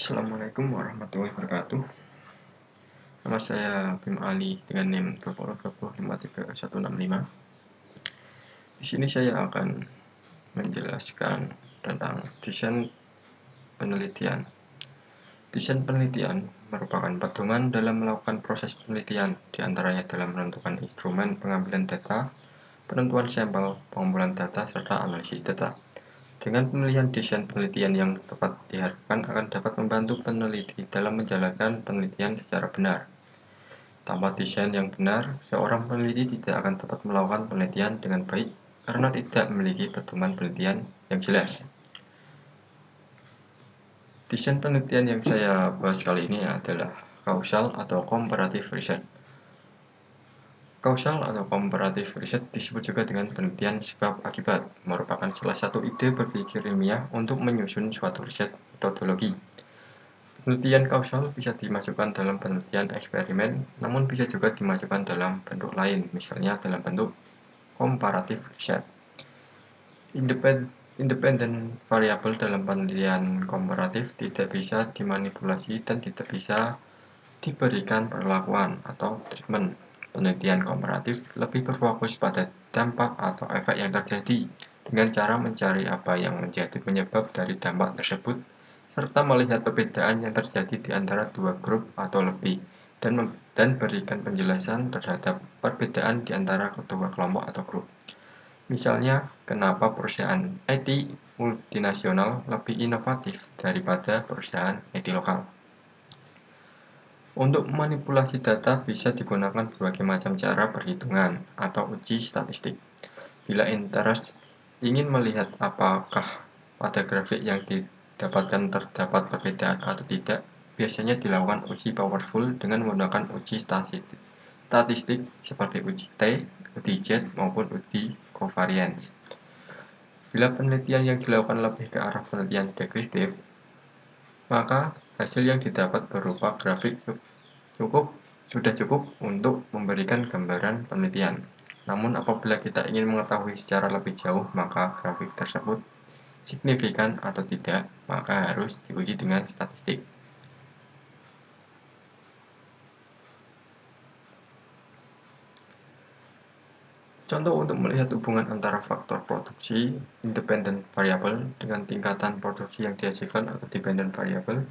Assalamualaikum warahmatullahi wabarakatuh. Nama saya Bim Ali dengan NIM 2020536165. Di sini saya akan menjelaskan tentang desain penelitian. Desain penelitian merupakan pedoman dalam melakukan proses penelitian, diantaranya dalam menentukan instrumen pengambilan data, penentuan sampel, pengumpulan data, serta analisis data. Dengan pemilihan desain penelitian yang tepat diharapkan akan dapat membantu peneliti dalam menjalankan penelitian secara benar. Tanpa desain yang benar, seorang peneliti tidak akan dapat melakukan penelitian dengan baik karena tidak memiliki pedoman penelitian yang jelas. Desain penelitian yang saya bahas kali ini adalah causal atau comparative research. Causal atau comparative research disebut juga dengan penelitian sebab akibat, merupakan salah satu ide berpikir ilmiah untuk menyusun suatu riset metodologi. Penelitian kausal bisa dimasukkan dalam penelitian eksperimen, namun bisa juga dimasukkan dalam bentuk lain, misalnya dalam bentuk comparative research. Independen variabel dalam penelitian komparatif tidak bisa dimanipulasi dan tidak bisa diberikan perlakuan atau treatment. Penelitian komparatif lebih berfokus pada dampak atau efek yang terjadi dengan cara mencari apa yang menjadi penyebab dari dampak tersebut serta melihat perbedaan yang terjadi di antara dua grup atau lebih dan berikan penjelasan terhadap perbedaan di antara kedua kelompok atau grup. Misalnya, kenapa perusahaan IT multinasional lebih inovatif daripada perusahaan IT lokal. Untuk manipulasi data bisa digunakan berbagai macam cara perhitungan atau uji statistik. Bila interest ingin melihat apakah pada grafik yang didapatkan terdapat perbedaan atau tidak, biasanya dilakukan uji powerful dengan menggunakan uji statistik seperti uji T, uji Z, maupun uji covariance. Bila penelitian yang dilakukan lebih ke arah penelitian deskriptif, maka hasil yang didapat berupa grafik sudah cukup untuk memberikan gambaran penelitian. Namun apabila kita ingin mengetahui secara lebih jauh, maka grafik tersebut signifikan atau tidak, maka harus diuji dengan statistik. Contoh untuk melihat hubungan antara faktor produksi independent variable dengan tingkatan produksi yang dihasilkan atau dependent variable.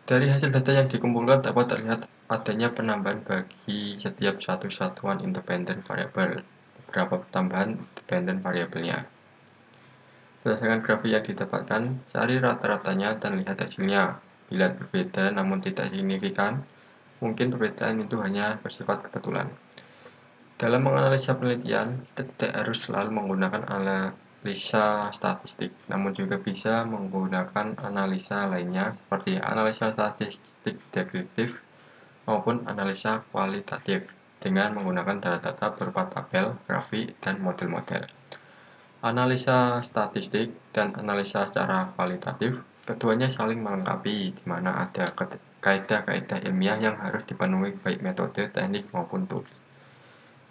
Dari hasil data yang dikumpulkan dapat terlihat adanya penambahan bagi setiap satu satuan independent variable, beberapa tambahan dependent variabelnya. Berdasarkan grafik yang didapatkan, cari rata-ratanya dan lihat hasilnya. Bila berbeda namun tidak signifikan, mungkin perbedaan itu hanya bersifat kebetulan. Dalam menganalisa penelitian, kita tidak harus selalu menggunakan analisa statistik, namun juga bisa menggunakan analisa lainnya seperti analisa statistik deskriptif maupun analisa kualitatif dengan menggunakan data-data berupa tabel, grafik, dan model-model. Analisa statistik dan analisa secara kualitatif, keduanya saling melengkapi, di mana ada kaidah-kaidah ilmiah yang harus dipenuhi baik metode, teknik, maupun tools.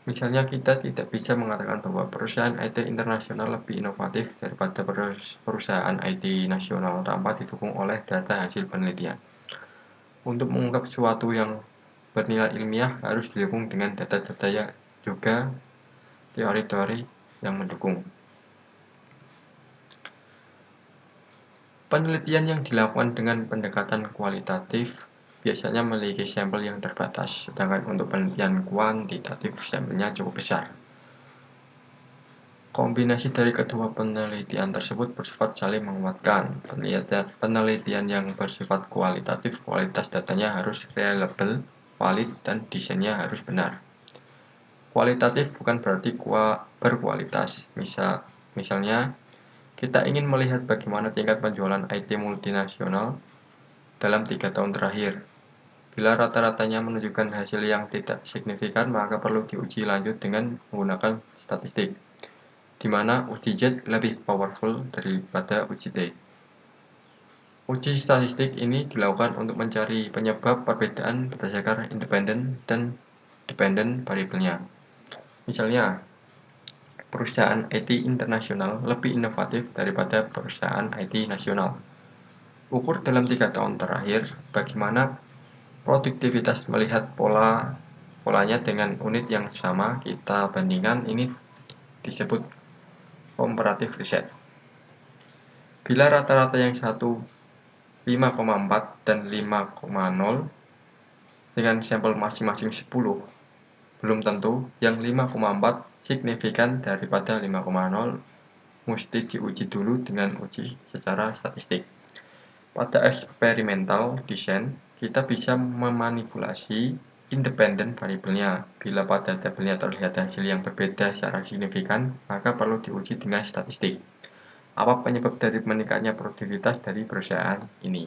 Misalnya, kita tidak bisa mengatakan bahwa perusahaan IT internasional lebih inovatif daripada perusahaan IT nasional tanpa didukung oleh data hasil penelitian. Untuk mengungkap sesuatu yang bernilai ilmiah harus didukung dengan data-data yang juga teori-teori yang mendukung. Penelitian yang dilakukan dengan pendekatan kualitatif biasanya memiliki sampel yang terbatas, sedangkan untuk penelitian kuantitatif sampelnya cukup besar. Kombinasi dari kedua penelitian tersebut bersifat saling menguatkan. Penelitian yang bersifat kualitatif, kualitas datanya harus reliable, valid, dan desainnya harus benar. Kualitatif bukan berarti berkualitas. Misalnya, kita ingin melihat bagaimana tingkat penjualan IT multinasional dalam 3 tahun terakhir. Bila rata-ratanya menunjukkan hasil yang tidak signifikan, maka perlu diuji lanjut dengan menggunakan statistik, di mana uji Z lebih powerful daripada uji T. Uji statistik ini dilakukan untuk mencari penyebab perbedaan berdasarkan independen dan dependent variabelnya. Misalnya, perusahaan IT internasional lebih inovatif daripada perusahaan IT nasional. Ukur dalam 3 tahun terakhir, bagaimana produktivitas melihat polanya dengan unit yang sama kita bandingkan, ini disebut komparatif riset. Bila rata-rata yang satu 5,4 dan 5,0 dengan sampel masing-masing 10, belum tentu yang 5,4 signifikan daripada 5,0 mesti diuji dulu dengan uji secara statistik. Pada eksperimental design, kita bisa memanipulasi independen variabelnya. Bila pada tabelnya terlihat hasil yang berbeda secara signifikan, maka perlu diuji dengan statistik. Apa penyebab dari meningkatnya produktivitas dari perusahaan ini?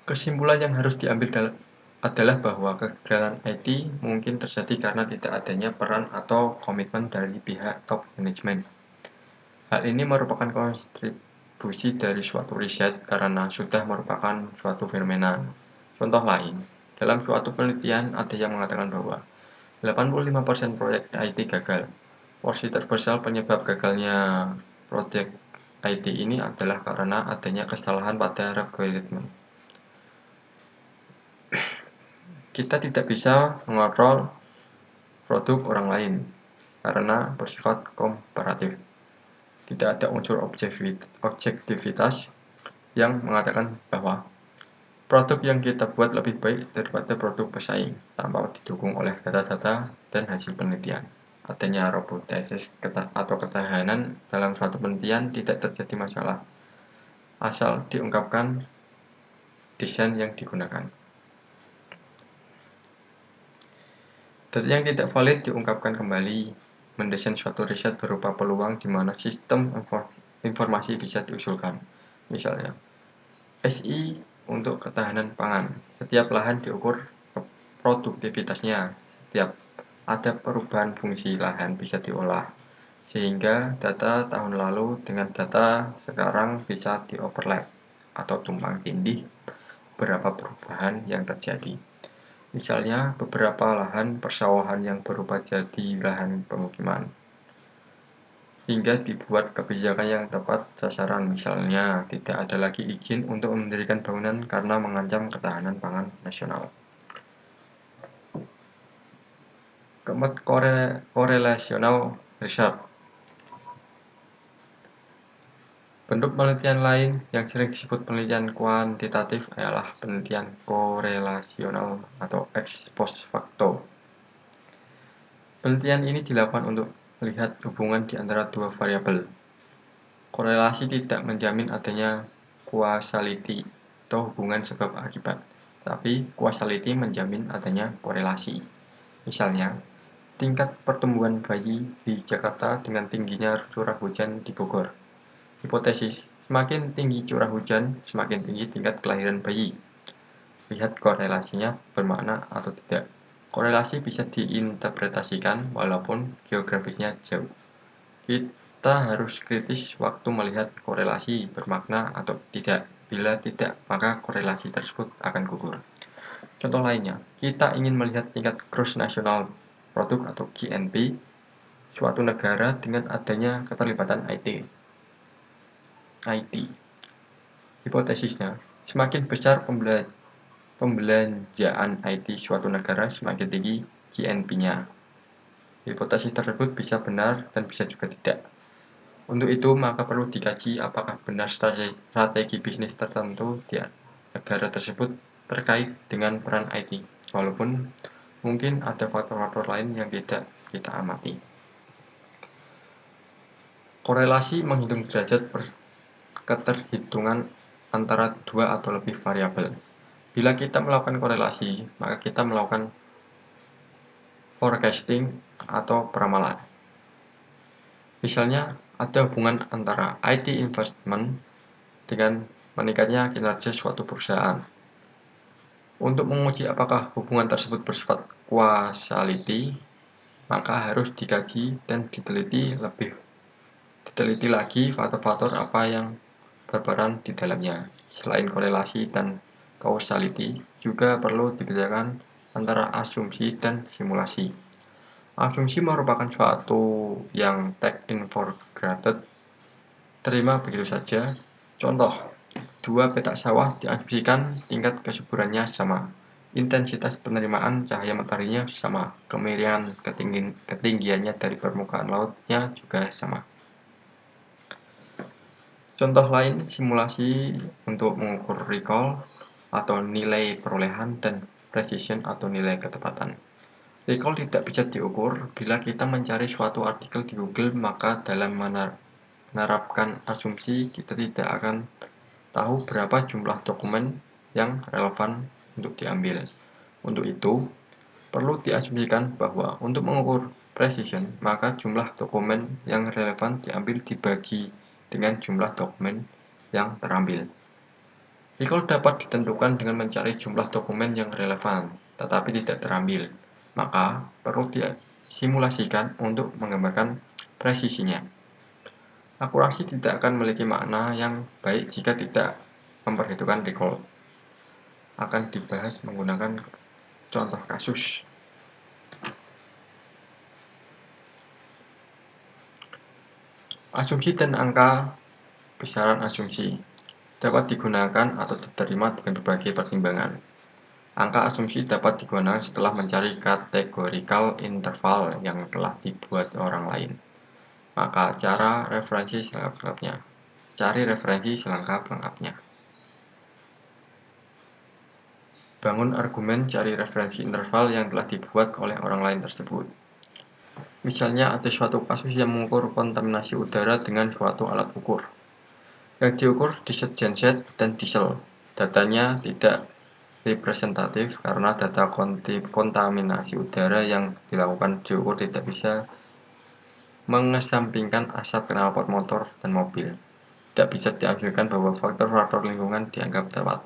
Kesimpulan yang harus diambil adalah bahwa kegagalan IT mungkin terjadi karena tidak adanya peran atau komitmen dari pihak top manajemen. Hal ini merupakan kontribusi dari suatu riset karena sudah merupakan suatu fenomena. Contoh lain, dalam suatu penelitian ada yang mengatakan bahwa 85% proyek IT gagal. Porsi terbesar penyebab gagalnya proyek IT ini adalah karena adanya kesalahan pada algoritma. Kita tidak bisa mengontrol produk orang lain karena bersifat komparatif. Tidak ada unsur objektivitas yang mengatakan bahwa produk yang kita buat lebih baik daripada produk pesaing tanpa didukung oleh data-data dan hasil penelitian. Adanya robotesis atau ketahanan dalam suatu penelitian tidak terjadi masalah asal diungkapkan desain yang digunakan. Data yang tidak valid diungkapkan kembali. Mendesain suatu riset berupa peluang di mana sistem informasi bisa diusulkan. Misalnya, SI untuk ketahanan pangan. Setiap lahan diukur produktivitasnya. Setiap ada perubahan fungsi lahan bisa diolah. Sehingga data tahun lalu dengan data sekarang bisa di-overlap atau tumpang tindih beberapa perubahan yang terjadi. Misalnya, beberapa lahan persawahan yang berubah jadi lahan pemukiman. Hingga dibuat kebijakan yang tepat sasaran, misalnya tidak ada lagi izin untuk mendirikan bangunan karena mengancam ketahanan pangan nasional. Keempat, korelasional research. Bentuk penelitian lain yang sering disebut penelitian kuantitatif adalah penelitian korelasional atau ex post facto. Penelitian ini dilakukan untuk melihat hubungan di antara dua variabel. Korelasi tidak menjamin adanya causality atau hubungan sebab akibat, tapi causality menjamin adanya korelasi. Misalnya, tingkat pertumbuhan bayi di Jakarta dengan tingginya curah hujan di Bogor. Hipotesis, semakin tinggi curah hujan, semakin tinggi tingkat kelahiran bayi. Lihat korelasinya bermakna atau tidak. Korelasi bisa diinterpretasikan walaupun geografisnya jauh. Kita harus kritis waktu melihat korelasi bermakna atau tidak. Bila tidak, maka korelasi tersebut akan gugur. Contoh lainnya, kita ingin melihat tingkat gross national product atau GNP suatu negara dengan adanya keterlibatan IT. Hipotesisnya, semakin besar pembelanjaan IT suatu negara, semakin tinggi GNP-nya. Hipotesis tersebut bisa benar dan bisa juga tidak. Untuk itu, maka perlu dikaji apakah benar strategi bisnis tertentu di negara tersebut terkait dengan peran IT, walaupun mungkin ada faktor-faktor lain yang tidak kita amati. Korelasi menghitung derajat keterhitungan antara dua atau lebih variabel. Bila kita melakukan korelasi, maka kita melakukan forecasting atau peramalan. Misalnya, ada hubungan antara IT investment dengan meningkatnya kinerja suatu perusahaan. Untuk menguji apakah hubungan tersebut bersifat causality, maka harus dikaji dan diteliti lagi faktor-faktor apa yang berperan di dalamnya. Selain korelasi dan causality, juga perlu dibedakan antara asumsi dan simulasi. Asumsi merupakan suatu yang take in for granted, terima begitu saja, Contoh, dua petak sawah diasumsikan tingkat kesuburannya sama, intensitas penerimaan cahaya mataharinya sama, kemiringan ketinggiannya dari permukaan lautnya juga sama. Contoh lain, simulasi untuk mengukur recall atau nilai perolehan dan precision atau nilai ketepatan. Recall tidak bisa diukur bila kita mencari suatu artikel di Google, maka dalam menerapkan asumsi kita tidak akan tahu berapa jumlah dokumen yang relevan untuk diambil. Untuk itu, perlu diasumsikan bahwa untuk mengukur precision, maka jumlah dokumen yang relevan diambil dibagi dengan jumlah dokumen yang terambil. Recall dapat ditentukan dengan mencari jumlah dokumen yang relevan, tetapi tidak terambil. Maka, perlu disimulasikan untuk menggambarkan presisinya. Akurasi tidak akan memiliki makna yang baik jika tidak memperhitungkan recall. Akan dibahas menggunakan contoh kasus. Asumsi dan angka besaran asumsi dapat digunakan atau diterima dengan berbagai pertimbangan. Angka asumsi dapat digunakan setelah mencari categorical interval yang telah dibuat orang lain. Maka cari referensi selengkap-lengkapnya. Bangun argumen cari referensi interval yang telah dibuat oleh orang lain tersebut. Misalnya ada suatu kasus yang mengukur kontaminasi udara dengan suatu alat ukur. Yang diukur diesel genset dan diesel. Datanya tidak representatif karena data kontaminasi udara yang dilakukan diukur tidak bisa mengesampingkan asap knalpot motor dan mobil. Tidak bisa diambilkan bahwa faktor-faktor lingkungan dianggap tetap.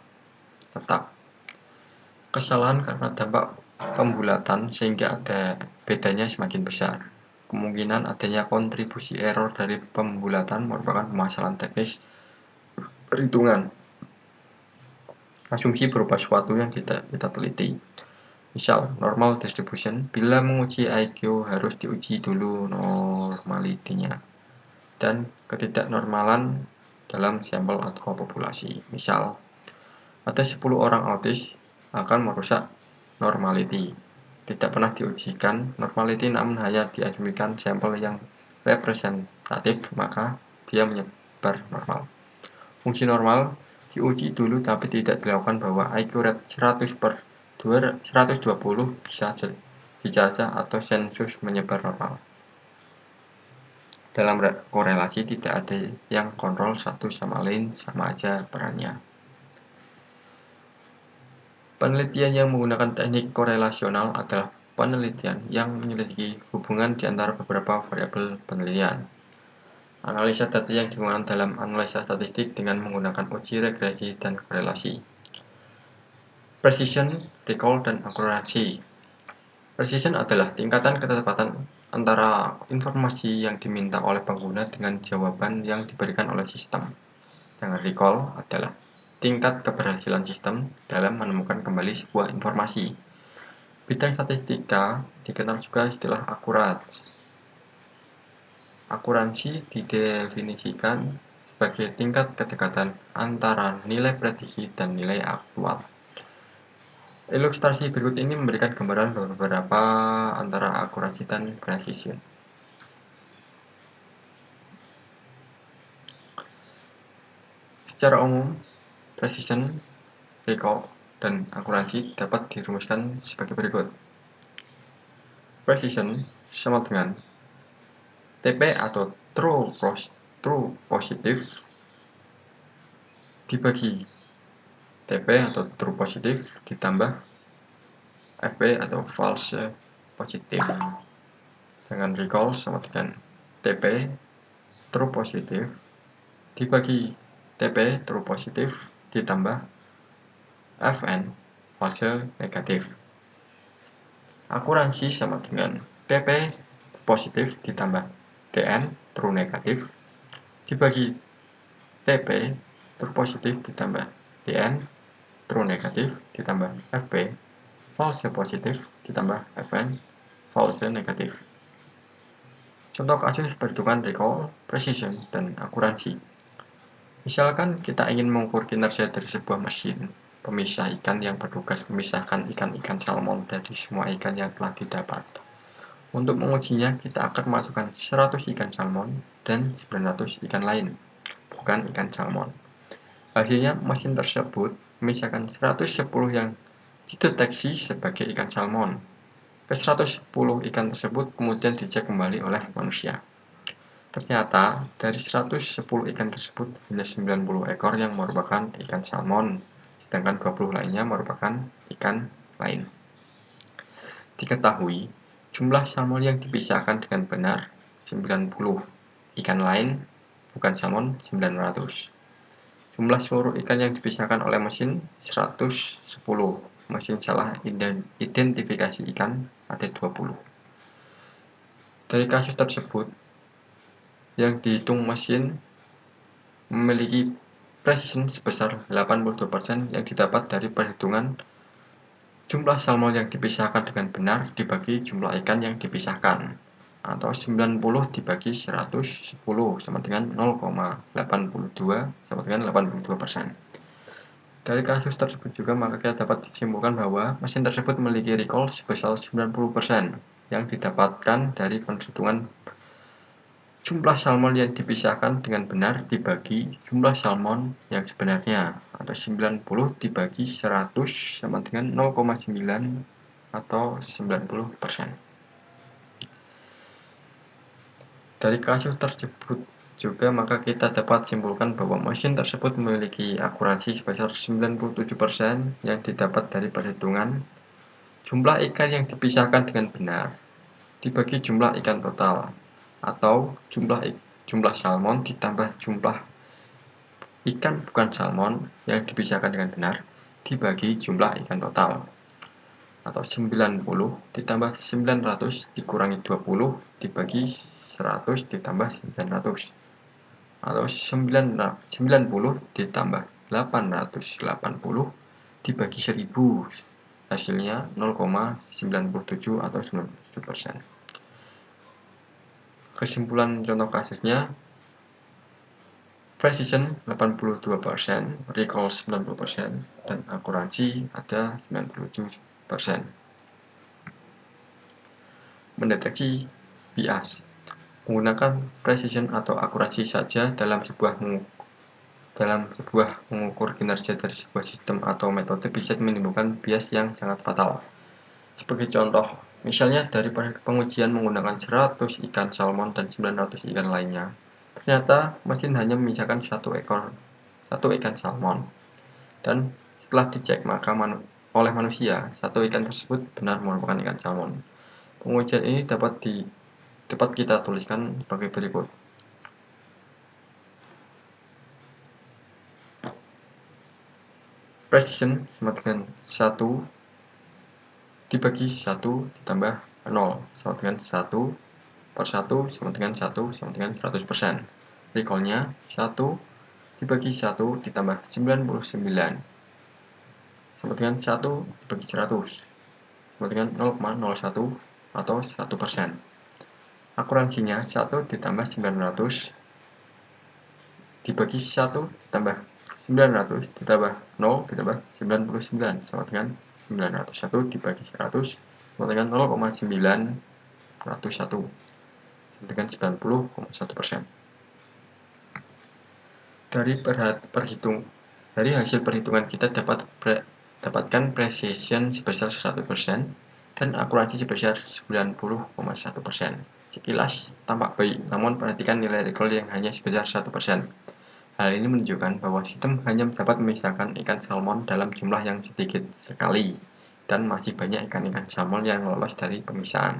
Kesalahan karena dampak pembulatan sehingga ada bedanya semakin besar. Kemungkinan adanya kontribusi error dari pembulatan merupakan permasalahan teknis perhitungan. Asumsi berupa sesuatu yang tidak kita teliti. Misal, normal distribution, bila menguji IQ harus diuji dulu normalitinya dan ketidaknormalan dalam sampel atau populasi. Misal, ada 10 orang autis akan merusak normality. Tidak pernah diujikan normality namun hanya diasumsikan sampel yang representatif, maka dia menyebar normal. Fungsi normal diuji dulu tapi tidak dilakukan bahwa IQ rate 100/120 bisa dijajah atau sensus menyebar normal. Dalam korelasi tidak ada yang kontrol satu sama lain, sama aja perannya. Penelitian yang menggunakan teknik korelasional adalah penelitian yang menyelidiki hubungan di antara beberapa variabel penelitian. Analisa data yang digunakan dalam analisa statistik dengan menggunakan uji regresi dan korelasi. Precision, recall, dan akurasi. Precision adalah tingkatan ketepatan antara informasi yang diminta oleh pengguna dengan jawaban yang diberikan oleh sistem. Sedangkan recall adalah tingkat keberhasilan sistem dalam menemukan kembali sebuah informasi. Bidang statistika dikenal juga istilah akurat. Akuransi didefinisikan sebagai tingkat kedekatan antara nilai prediksi dan nilai aktual. Ilustrasi berikut ini memberikan gambaran beberapa antara akurasi dan precision. Secara umum, precision, recall, dan akurasi dapat dirumuskan sebagai berikut. Precision sama dengan TP atau true positif dibagi TP atau true positif ditambah FP atau false positif. Dengan recall sama dengan TP true positif dibagi TP true positif ditambah FN false negatif. Akurasi sama dengan TP positif ditambah TN true negatif dibagi TP true positif ditambah TN true negatif ditambah FP false positif ditambah FN false negatif. Contoh kasus perhitungan recall, precision, dan akurasi. Misalkan kita ingin mengukur kinerja dari sebuah mesin pemisah ikan yang bertugas memisahkan ikan-ikan salmon dari semua ikan yang telah didapat. Untuk mengujinya, kita akan masukkan 100 ikan salmon dan 900 ikan lain, bukan ikan salmon. Hasilnya, mesin tersebut memisahkan 110 yang dideteksi sebagai ikan salmon. Ke-110 ikan tersebut kemudian dicek kembali oleh manusia. Ternyata, dari 110 ikan tersebut, hanya 90 ekor yang merupakan ikan salmon, sedangkan 20 lainnya merupakan ikan lain. Diketahui, jumlah salmon yang dipisahkan dengan benar 90, ikan lain, bukan salmon 900. Jumlah seluruh ikan yang dipisahkan oleh mesin 110, mesin salah identifikasi ikan ada 20. Dari kasus tersebut, yang dihitung mesin memiliki precision sebesar 82% yang didapat dari perhitungan jumlah salmon yang dipisahkan dengan benar dibagi jumlah ikan yang dipisahkan, atau 90 dibagi 110 sama dengan 0,82 sama dengan 82%. Dari kasus tersebut juga maka kita dapat disimpulkan bahwa mesin tersebut memiliki recall sebesar 90% yang didapatkan dari perhitungan jumlah salmon yang dipisahkan dengan benar dibagi jumlah salmon yang sebenarnya, atau 90 dibagi 100 sama dengan 0,9 atau 90%. Dari kasus tersebut juga maka kita dapat simpulkan bahwa mesin tersebut memiliki akurasi sebesar 97% yang didapat dari perhitungan jumlah ikan yang dipisahkan dengan benar dibagi jumlah ikan total, atau jumlah salmon ditambah jumlah ikan bukan salmon yang dipisahkan dengan benar dibagi jumlah ikan total, atau 90 ditambah 900 dikurangi 20 dibagi 100 ditambah 900, atau 90 ditambah 880 dibagi 1000, hasilnya 0,97 atau 97%. Kesimpulan contoh kasusnya, precision 82%, recall 90%, dan akurasi ada 97%. Mendeteksi bias. Menggunakan precision atau akurasi saja dalam sebuah mengukur kinerja dari sebuah sistem atau metode bisa menimbulkan bias yang sangat fatal. Sebagai contoh, misalnya dari pengujian menggunakan 100 ikan salmon dan 900 ikan lainnya, ternyata mesin hanya memisahkan satu ikan salmon, dan setelah dicek oleh manusia, satu ikan tersebut benar merupakan ikan salmon. Pengujian ini dapat kita tuliskan sebagai berikut. Precision sama dengan 1 dibagi 1 ditambah 0 sama dengan 1 per 1 sama dengan 1 sama dengan 100%. Recall-nya 1 dibagi 1 ditambah 99 sama dengan 1 dibagi 100 sama dengan 0,01 atau 1%. Akurasinya 1 ditambah 900 dibagi 1 ditambah 900 ditambah 0 ditambah 99 sama dengan 901 dibagi 100 sama dengan 0,901 sama dengan 90,1%. Dari hasil perhitungan kita dapatkan precision sebesar 100% dan akurasi sebesar 90,1%. Sekilas tampak baik, namun perhatikan nilai recall yang hanya sebesar 1%. Hal ini menunjukkan bahwa sistem hanya dapat memisahkan ikan salmon dalam jumlah yang sedikit sekali, dan masih banyak ikan-ikan salmon yang lolos dari pemisahan.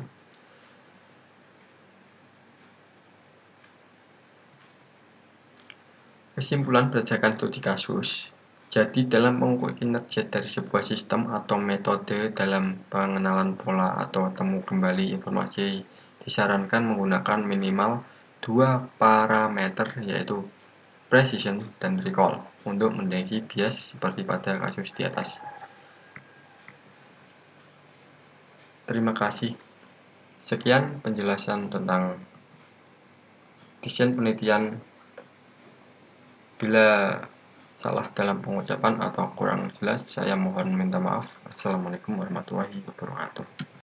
Kesimpulan berdasarkan studi kasus. Jadi dalam mengukur kinerja dari sebuah sistem atau metode dalam pengenalan pola atau temu kembali informasi disarankan menggunakan minimal 2 parameter, yaitu precision dan recall, untuk mendeteksi bias seperti pada kasus di atas. Terima kasih. Sekian penjelasan tentang desain penelitian Bila salah dalam pengucapan atau kurang jelas, saya mohon minta maaf. Assalamualaikum warahmatullahi wabarakatuh.